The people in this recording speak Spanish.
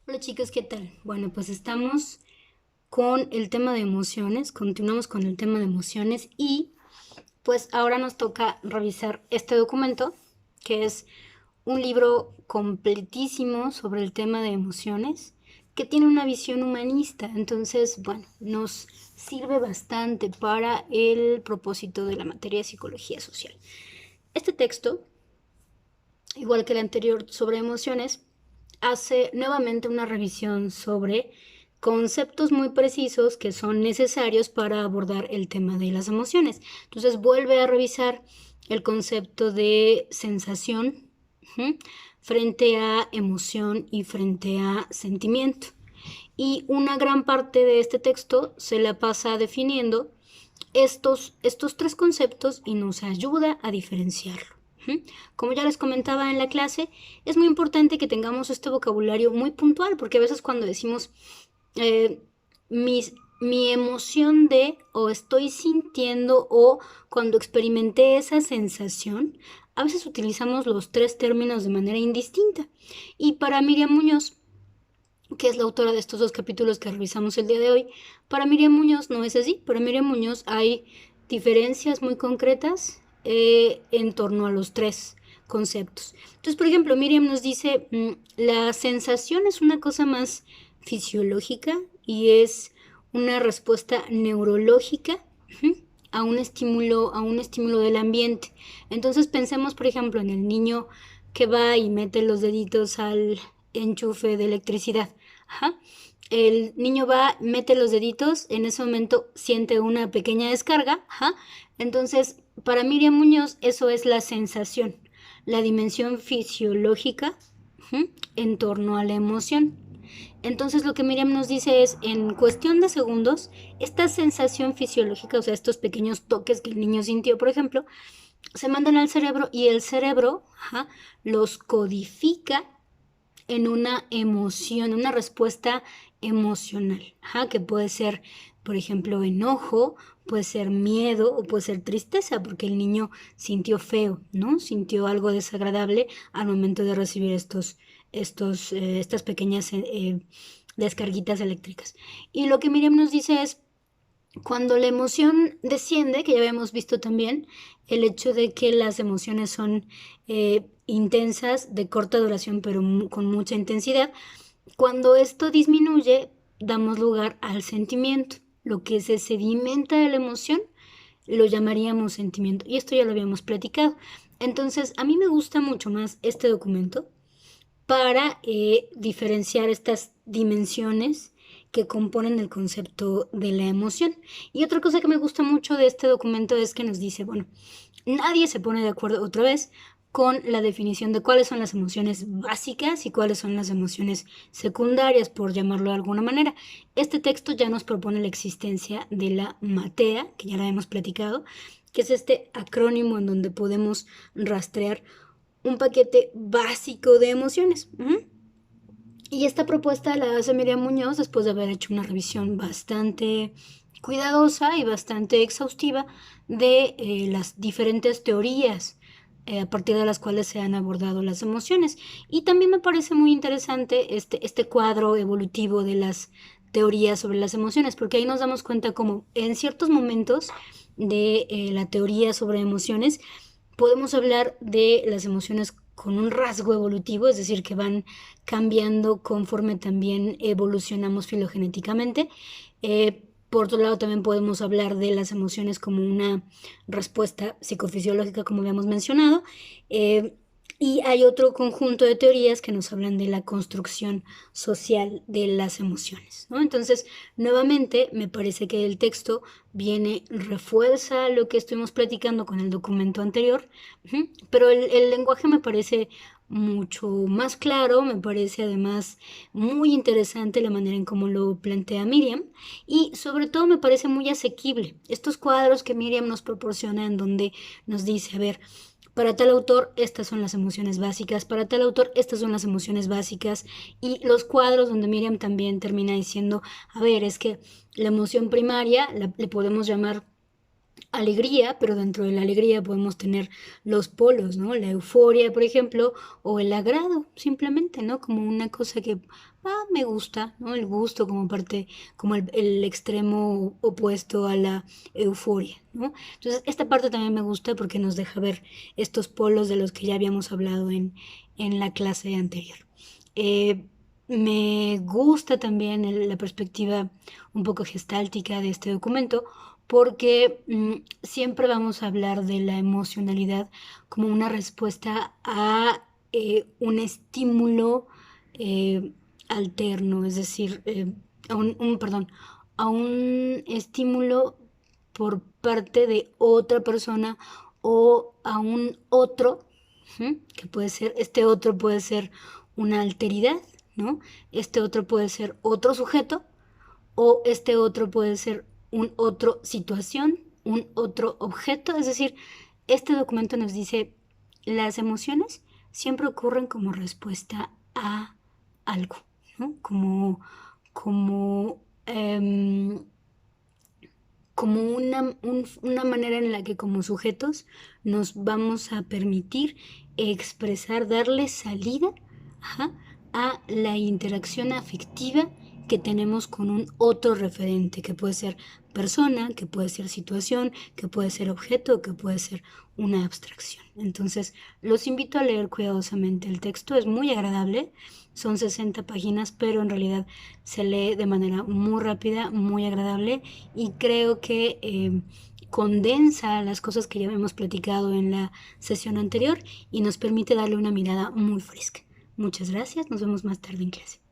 Hola chicos, ¿qué tal? Bueno, pues estamos con el tema de emociones, continuamos con el tema de emociones y pues ahora nos toca revisar este documento, que es un libro completísimo sobre el tema de emociones, que tiene una visión humanista, entonces, bueno, nos sirve bastante para el propósito de la materia de psicología social. Este texto, igual que el anterior sobre emociones, hace nuevamente una revisión sobre conceptos muy precisos que son necesarios para abordar el tema de las emociones. Entonces vuelve a revisar el concepto de sensación frente a emoción y frente a sentimiento. Y una gran parte de este texto se la pasa definiendo estos tres conceptos y nos ayuda a diferenciarlo. Como ya les comentaba en la clase, es muy importante que tengamos este vocabulario muy puntual, porque a veces cuando decimos eh, mi emoción de, o estoy sintiendo, o cuando experimenté esa sensación, a veces utilizamos los tres términos de manera indistinta. Y para Miriam Muñoz, que es la autora de estos dos capítulos que revisamos el día de hoy, para Miriam Muñoz no es así. Para Miriam Muñoz hay diferencias muy concretas en torno a los tres conceptos. Entonces, por ejemplo, Miriam nos dice, la sensación es una cosa más fisiológica y es una respuesta neurológica a un estímulo del ambiente. Entonces pensemos, por ejemplo, en el niño que va y mete los deditos al enchufe de electricidad. Ajá. El niño va, mete los deditos, en ese momento siente una pequeña descarga. Ajá. Entonces, para Miriam Muñoz, eso es la sensación, la dimensión fisiológica en torno a la emoción. Entonces lo que Miriam nos dice es, en cuestión de segundos, esta sensación fisiológica, o sea, estos pequeños toques que el niño sintió, por ejemplo, se mandan al cerebro y el cerebro los codifica en una emoción, una respuesta emocional, que puede ser, por ejemplo, enojo, puede ser miedo o puede ser tristeza, porque el niño sintió feo, ¿no? Sintió algo desagradable al momento de recibir estas pequeñas descarguitas eléctricas. Y lo que Miriam nos dice es, cuando la emoción desciende, que ya habíamos visto también, el hecho de que las emociones son intensas, de corta duración, pero con mucha intensidad, cuando esto disminuye, damos lugar al sentimiento. Lo que se sedimenta de la emoción lo llamaríamos sentimiento. Y esto ya lo habíamos platicado. Entonces, a mí me gusta mucho más este documento para diferenciar estas dimensiones que componen el concepto de la emoción. Y otra cosa que me gusta mucho de este documento es que nos dice, bueno, nadie se pone de acuerdo otra vez con la definición de cuáles son las emociones básicas y cuáles son las emociones secundarias, por llamarlo de alguna manera. Este texto ya nos propone la existencia de la MATEA, que ya la hemos platicado, que es este acrónimo en donde podemos rastrear un paquete básico de emociones. Y esta propuesta la hace Miriam Muñoz después de haber hecho una revisión bastante cuidadosa y bastante exhaustiva de las diferentes teorías a partir de las cuales se han abordado las emociones. Y también me parece muy interesante este cuadro evolutivo de las teorías sobre las emociones, porque ahí nos damos cuenta como en ciertos momentos de la teoría sobre emociones podemos hablar de las emociones con un rasgo evolutivo, es decir, que van cambiando conforme también evolucionamos filogenéticamente. Por otro lado, también podemos hablar de las emociones como una respuesta psicofisiológica, como habíamos mencionado. Eh, y hay otro conjunto de teorías que nos hablan de la construcción social de las emociones, ¿no? Entonces, nuevamente, me parece que el texto viene, refuerza lo que estuvimos platicando con el documento anterior, pero el lenguaje me parece mucho más claro, me parece además muy interesante la manera en cómo lo plantea Miriam y sobre todo me parece muy asequible. Estos cuadros que Miriam nos proporciona en donde nos dice, a ver, para tal autor estas son las emociones básicas, para tal autor estas son las emociones básicas y los cuadros donde Miriam también termina diciendo, a ver, es que la emoción primaria le podemos llamar alegría, pero dentro de la alegría podemos tener los polos, ¿no? La euforia, por ejemplo, o el agrado, simplemente, ¿no? Como una cosa que, me gusta, ¿no? El gusto como parte, como el extremo opuesto a la euforia, ¿no? Entonces, esta parte también me gusta porque nos deja ver estos polos de los que ya habíamos hablado en la clase anterior. Eh, Me gusta también la perspectiva un poco gestáltica de este documento porque siempre vamos a hablar de la emocionalidad como una respuesta a un estímulo eh, alterno, es decir, perdón, a un estímulo por parte de otra persona o a un otro, que puede ser, este otro puede ser una alteridad, ¿no? Este otro puede ser otro sujeto o este otro puede ser un otro situación, un otro objeto. Es decir, este documento nos dice, las emociones siempre ocurren como respuesta a algo, ¿no? Como, como una manera en la que como sujetos nos vamos a permitir expresar, darle salida, ajá, a la interacción afectiva que tenemos con un otro referente, que puede ser persona, que puede ser situación, que puede ser objeto, que puede ser una abstracción. Entonces, los invito a leer cuidadosamente el texto, es muy agradable, son 60 páginas, pero en realidad se lee de manera muy rápida, muy agradable y creo que condensa las cosas que ya hemos platicado en la sesión anterior y nos permite darle una mirada muy fresca. Muchas gracias, nos vemos más tarde en clase.